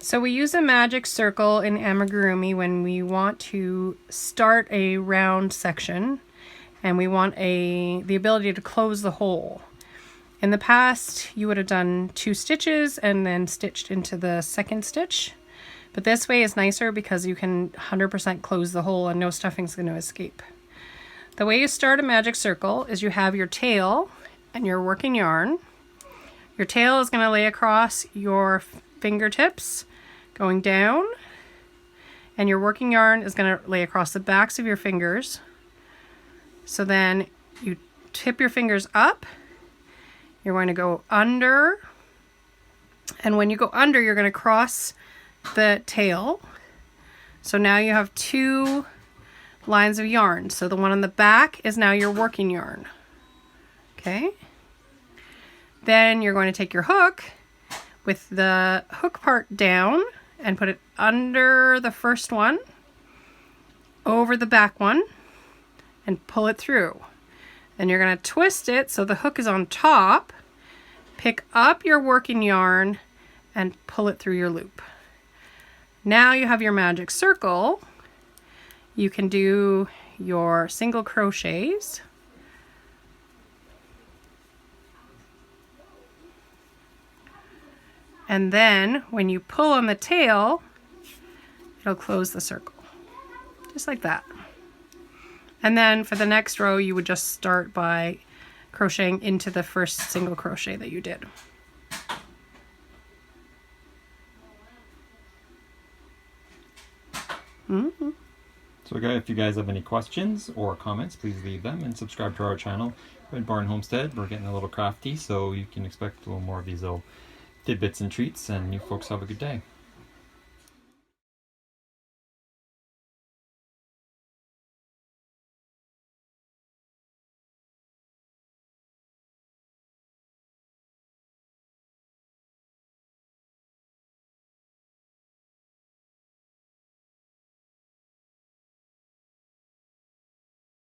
So we use a magic circle in Amigurumi when we want to start a round section and we want the ability to close the hole. In the past, you would have done 2 stitches and then stitched into the second stitch. But this way is nicer because you can 100% close the hole and no stuffing's going to escape. The way you start a magic circle is you have your tail and your working yarn. Your tail is going to lay across your fingertips going down, and your working yarn is going to lay across the backs of your fingers. So then you tip your fingers up, you're going to go under, and when you go under you're going to cross the tail. So now you have 2 lines of yarn. So the one on the back is now your working yarn. Okay? Then you're going to take your hook with the hook part down and put it under the first one, over the back one, and pull it through. Then you're going to twist it so the hook is on top, pick up your working yarn, and pull it through your loop. Now you have your magic circle. You can do your single crochets. And then when you pull on the tail, it'll close the circle. Just like that. And then for the next row, you would just start by crocheting into the first single crochet that you did. So again, if you guys have any questions or comments, please leave them and subscribe to our channel, Red Barn Homestead. We're getting a little crafty, so you can expect a little more of these little tidbits and treats, and you folks have a good day.